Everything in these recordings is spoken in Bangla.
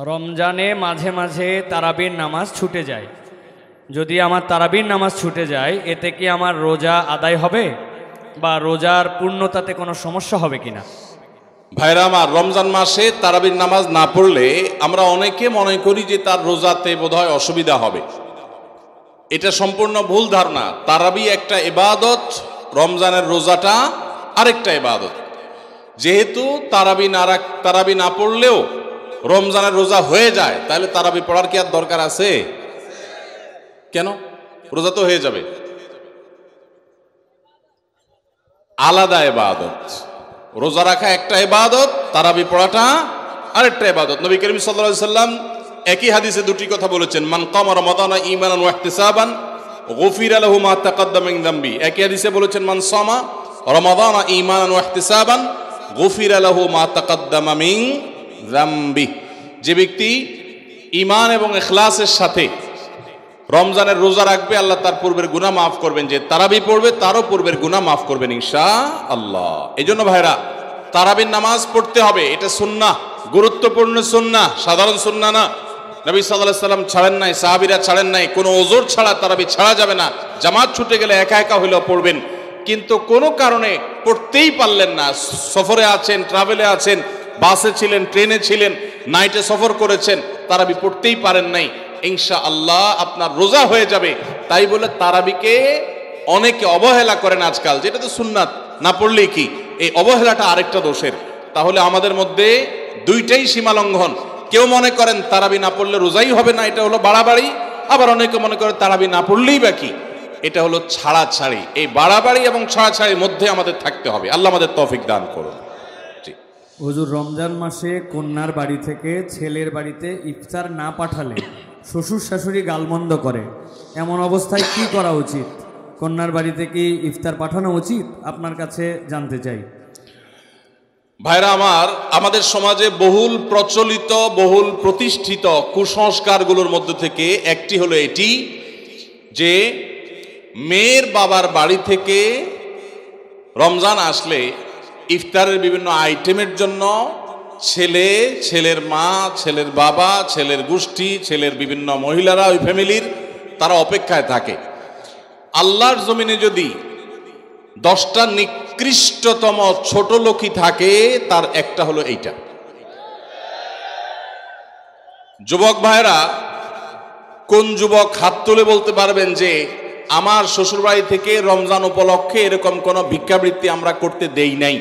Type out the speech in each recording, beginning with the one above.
রমজানে মাঝে মাঝে তারাবির নামাজ ছুটে যায়। যদি আমার তারাবির নামাজ ছুটে যায়, এতে কি আমার রোজা আদায় হবে বা রোজার পূর্ণতাতে কোনো সমস্যা হবে কিনা? ভাইরা আমার, রমজান মাসে তারাবির নামাজ না পড়লে আমরা অনেকে মনে করি যে তার রোজাতে বোধহয় অসুবিধা হবে। এটা সম্পূর্ণ ভুল ধারণা। তারাবি একটা ইবাদত, রমজানের রোজাটা আরেকটা ইবাদত। যেহেতু তারাবি না পড়লেও রমজানের রোজা হয়ে যায়, তাহলে তারাবি পড়ার কি আর দরকার আছে? কেন? রোজা তো হয়ে যাবে। আলাদা ইবাদত। রোজা রাখা একটা ইবাদত, তারাবি পড়াটা আরেকটা ইবাদত। নবী করিম সাল্লাল্লাহু আলাইহি সাল্লাম একই হাদিসে দুটি কথা বলেছেন, মান কামা রমাদানা ঈমানান ওয়া ইহতিসাবান গুফিরা লাহু মা তাকাদ্দামা মিন যামবি। একই হাদিসে বলেছেন, মান সামা রমাদানা ঈমানান ওয়া ইহতিসাবান গুফিরা লাহু মা তাকাদ্দামা মিন যামবি। যে ব্যক্তি ঈমান এবং ইখলাসের সাথে রমজানের রোজা রাখবে, আল্লাহ তার পূর্বের গুনাহ মাফ করবেন। যে তারাবি পড়বে তারও পূর্বের গুনাহ মাফ করবেন ইনশাআল্লাহ। এজন্য ভাইরা, তারাবির নামাজ পড়তে হবে। এটা সুন্নাহ, গুরুত্বপূর্ণ সুন্নাহ, সাধারণ সুন্নাহ না। নবী সাল্লাল্লাহু আলাইহি সাল্লাম ছাড়েন নাই, সাহাবীরা ছাড়েন নাই। কোনো ওযর ছাড়া তারাবি ছাড়া যাবে না। জামাত ছুটে গেলে একা একা হইলেও পড়বেন, কিন্তু কোনো কারণে পড়তেই পারলেন না, সফরে আছেন, ট্রাভেলে আছেন, বাসে ছিলেন, ট্রেনে ছিলেন, নাইটে সফর করেছেন, তারাবি পড়তেই পারেন নাই, ইনশাআল্লাহ আপনার রোজা হয়ে যাবে। তাই বলে তারাবিকে অনেকে অবহেলা করেন আজকাল, যেটা তো সুন্নাত, না পড়লেই কি। এই অবহেলাটা আরেকটা দোষের। তাহলে আমাদের মধ্যে দুইটাই সীমা লঙ্ঘন। কেউ মনে করেন তারাবি না পড়লে রোজাই হবে না, এটা হলো বাড়াবাড়ি। আবার অনেকে মনে করে তারাবি না পড়লেই বা কি, এটা হলো ছাড়াছাড়ি। এই বাড়াবাড়ি এবং ছাড়াছাড়ির মধ্যে আমাদের থাকতে হবে। আল্লাহ আমাদের তৌফিক দান করুন। হুজুর, রমজান মাসে কন্যার বাড়ি থেকে ছেলের বাড়িতে ইফতার না পাঠালে শ্বশুর শাশুড়ি গালমন্দ করে, এমন অবস্থায় কি করা উচিত? কন্যার বাড়িতে কি ইফতার পাঠানো উচিত? আপনার কাছে জানতে চাই। ভাইরা আমার, আমাদের সমাজে বহুল প্রচলিত, বহুল প্রতিষ্ঠিত কুসংস্কারগুলোর মধ্যে থেকে একটি হলো এটি যে মেয়ের বাবার বাড়ি থেকে রমজান আসলে ইফতারের বিভিন্ন আইটেমের জন্য ছেলে, ছেলের মা, ছেলের বাবা, ছেলের গোষ্ঠী, ছেলের বিভিন্ন মহিলারা, ওই ফ্যামিলির তারা অপেক্ষায় থাকে। আল্লাহর জমিনে যদি 10টা নিকৃষ্টতম ছোট লোকই থাকে, তার একটা হলো এইটা। যুবক ভাইরা, কোন যুবক হাত তুলে বলতে পারবেন যে আমার শ্বশুরবাড়ি থেকে রমজান উপলক্ষে এরকম কোন ভিক্ষাবৃত্তি আমরা করতে দেই নাই?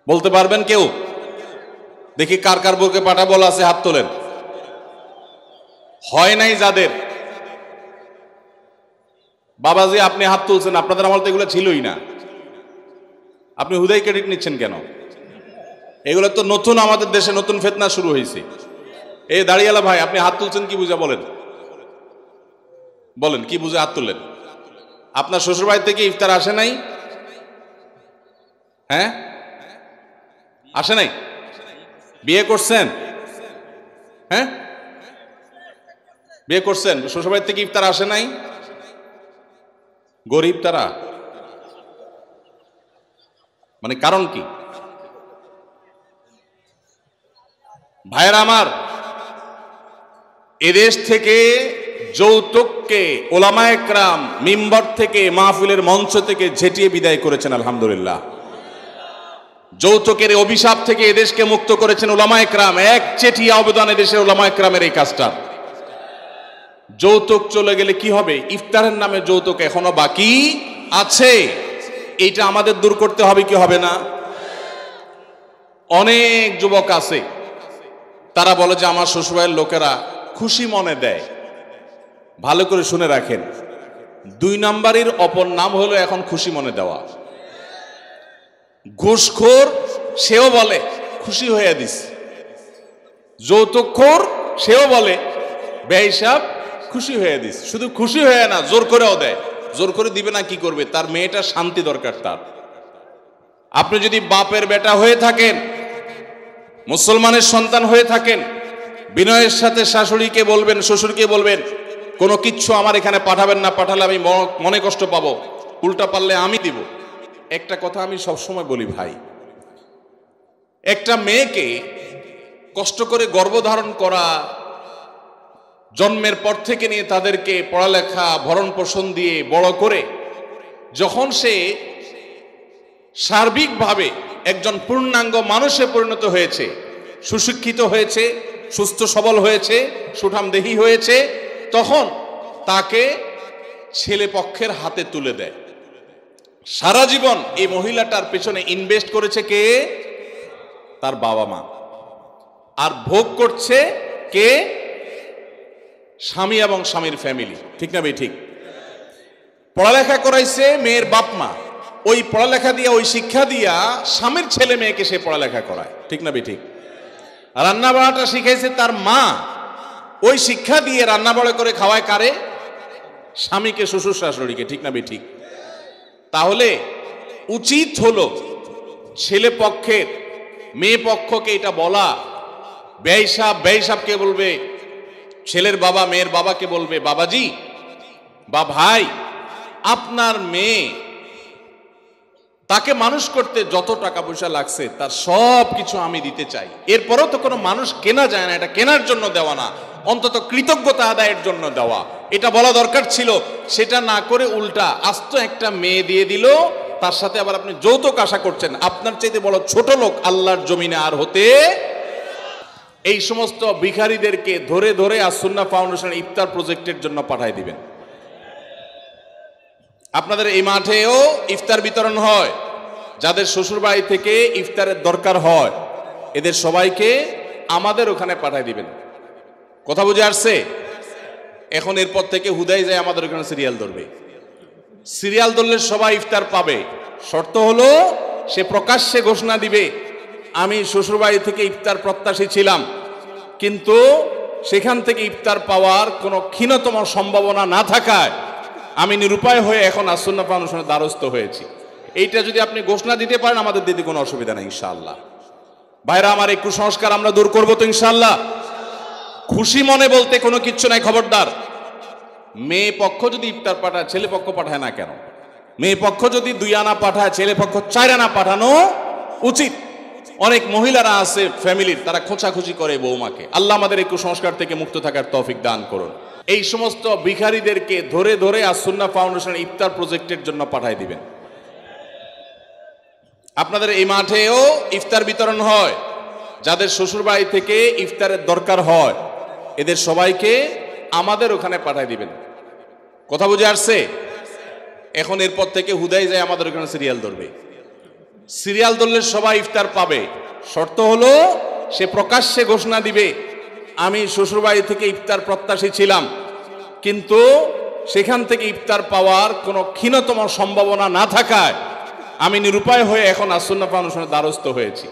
বলতে পারবেন কেউ? দেখি কার কার বুকে পাটা বল আছে, হাত তোলেন। হয় নাই যাদের। বাবাজি, আপনি হাত তুলছেন, আপনাদের আমল তো এগুলো ছিলই না। আপনি হুদাই ক্রেডিট নিচ্ছেন কেন? এগুলো তো নতুন, আমাদের দেশে নতুন ফিতনা শুরু হয়েছে। এই দাঁড়িয়ালা ভাই, আপনি হাত তুলছেন কি বুঝা? বলেন বলেন, কি বুঝে হাত তুললেন? আপনার শ্বশুরবাড়ি থেকে ইফতার আসে নাই? হ্যাঁ, আসে নাই? বিয়ে করছেন? হ্যাঁ, বিয়ে করছেন, শ্বশুরবাড়ি থেকে ইফতার আসে নাই? গরিব তারা, মানে কারণ কি? ভাইয়েরা আমার, এদেশ থেকে যৌতুককে ওলামায়ে কেরাম মিম্বর থেকে, মাহফিলের মঞ্চ থেকে ঝেঁটিয়ে বিদায় করেছেন, আলহামদুলিল্লাহ। যৌতুকের অভিশাপ থেকে এদেশকে মুক্ত করেছেন ওলামায়ে কেরাম। এক চেটিয়া অবদান এদেশের ওলামায়ে কেরামের এই কাজটা। যৌতুক চলে গেলে কি হবে? ইফতারের নামে যৌতুক এখনো বাকি আছে, এইটা আমাদের দূর করতে হবে কি হবে না? অনেক যুবক আছে, তারা বলে যে আমার শ্বশুরবাড়ির লোকেরা খুশি মনে দেয়। ভালো করে শুনে রাখেন, 2 নাম্বারের অপর নাম হলো এখন খুশি মনে দেওয়া। ঘুষখোর সেও বলে খুশি হয়ে দিস, যৌতুকখোর সেও বলে বেহিসাব খুশি হয়ে দিস। শুধু খুশি হয়ে না, জোর করেও দেয়। জোর করে দিবে না, কি করবে? তার মেয়েটার শান্তি দরকার তার। আপনি যদি বাপের বেটা হয়ে থাকেন, মুসলমানের সন্তান হয়ে থাকেন, বিনয়ের সাথে শাশুড়িকে বলবেন, শ্বশুরকে বলবেন, কোনো কিচ্ছু আমার এখানে পাঠাবেন না, পাঠালে আমি মনে কষ্ট পাবো, উল্টা পারলে আমি দিব। একটা কথা আমি সবসময় বলি ভাই, একটা মেয়েকে কষ্ট করে গর্ভধারণ করা, জন্মের পর থেকে নিয়ে তাদেরকে পড়ালেখা ভরণ পোষণ দিয়ে বড় করে যখন সে সার্বিকভাবে একজন পূর্ণাঙ্গ মানুষে পরিণত হয়েছে, সুশিক্ষিত হয়েছে, সুস্থ সবল হয়েছে, সুঠামদেহী হয়েছে, তখন তাকে ছেলে পক্ষের হাতে তুলে দেয়। সারা জীবন এই মহিলাটার পেছনে ইনভেস্ট করেছে কে? তার বাবা মা। আর ভোগ করছে কে? স্বামী এবং স্বামীর ফ্যামিলি। ঠিক না ভাই? ঠিক। পড়ালেখা করাইছে মেয়ের বাপ মা, ওই পড়ালেখা দিয়া, ওই শিক্ষা দিয়া স্বামীর ছেলে মেয়েকে সে পড়ালেখা করায়। ঠিক না ভাই? ঠিক। রান্না বাড়াটা শিখাইছে তার মা, ওই শিক্ষা দিয়ে রান্না বাড়া করে খাওয়ায় কারে? স্বামীকে, শ্বশুর শাশুড়িকে। ঠিক না ভাই? ঠিক। তাহলে উচিত হলো ছেলে পক্ষের মেয়ে পক্ষকে এটা বলা, বেহিসাবকে বলবে, ছেলের বাবা মেয়ের বাবাকে বলবে, বাবাজি বা ভাই, আপনার মেয়ে তাকে মানুষ করতে যত টাকা পয়সা লাগছে তার সব কিছু আমি দিতে চাই। এরপরও তো কোনো মানুষ কেনা যায় না, এটা কেনার জন্য দেওয়া না, অন্তত কৃতজ্ঞতা আদায়ের জন্য দেওয়া, এটা বলা দরকার ছিল। সেটা না করে উল্টা আস্ত একটা মেয়ে দিয়ে দিল, তার সাথে আবার আপনি যৌতুক আশা করছেন। আপনার চাইতে বড় ছোট লোক আল্লাহর জমিনে আর হতে। এই সমস্ত ভিখারিদেরকে ধরে ধরে আস-সুন্নাহ ফাউন্ডেশন ইফতার প্রজেক্টের জন্য পাঠায় দিবেন। আপনাদের এই মাঠেও ইফতার বিতরণ হয়, যাদের শ্বশুর বাড়ি থেকে ইফতারের দরকার হয় এদের সবাইকে আমাদের ওখানে পাঠায় দিবেন। কথা বুঝে আসছে? এখন এরপর থেকে হুদাই যায় আমাদের ওখানে সিরিয়াল ধরবে। সিরিয়াল ধরলে সবাই ইফতার পাবে। শর্ত হলো সে প্রকাশ্যে ঘোষণা দিবে, আমি শ্বশুর বাড়ি থেকে ইফতার প্রত্যাশী ছিলাম, কিন্তু সেখান থেকে ইফতার পাওয়ার কোনো ক্ষীণতম সম্ভাবনা না থাকায় আমি নিরুপায় হয়ে এখন আস-সুন্নাহ ফাউন্ডেশনের দ্বারস্থ হয়েছি। এইটা যদি আপনি ঘোষণা দিতে পারেন আমাদের দিতে কোনো অসুবিধা নেই ইনশাআল্লাহ। ভাইরা আমার, এই কুসংস্কার আমরা দূর করবো তো ইনশাআল্লাহ। খুশি মনে বলতে কোনো কিচ্ছু নাই। খবরদার, মেয়ে পক্ষ যদি ইফতার পাঠায় ছেলে পক্ষ পাঠায় না কেন? মেয়ে পক্ষ যদি 2 আনা পাঠায় ছেলে পক্ষ 4 আনা পাঠানো উচিত। অনেক মহিলারা আছে ফ্যামিলির, তারা খোঁচাখুচি করে বৌমাকে। আল্লাহ আমাদের এই কুসংস্কার থেকে মুক্ত থাকার তৌফিক দান করুন। এই সমস্ত ভিখারিদেরকে ধরে ধরে আস-সুন্নাহ ফাউন্ডেশন ইফতার প্রজেক্টের জন্য পাঠায় দিবেন। আপনাদের এই মাঠেও ইফতার বিতরণ হয়, যাদের শ্বশুর বাড়ি থেকে ইফতারের দরকার হয় এদের সবাইকে আমাদের ওখানে পাঠায় দিবেন। কথা বুঝে আসছে? এখন এরপর থেকে হুদাই যায় আমাদের ওখানে সিরিয়াল ধরবে। সিরিয়াল ধরলে সবাই ইফতার পাবে। শর্ত হলো সে প্রকাশ্যে ঘোষণা দিবে, আমি শ্বশুর বাড়ি থেকে ইফতার প্রত্যাশী ছিলাম, কিন্তু সেখান থেকে ইফতার পাওয়ার কোনো ক্ষীণতম সম্ভাবনা না থাকায় আমি নিরুপায় হয়ে এখন আস-সুন্নাহ ফাউন্ডেশনের দ্বারস্থ হয়েছি।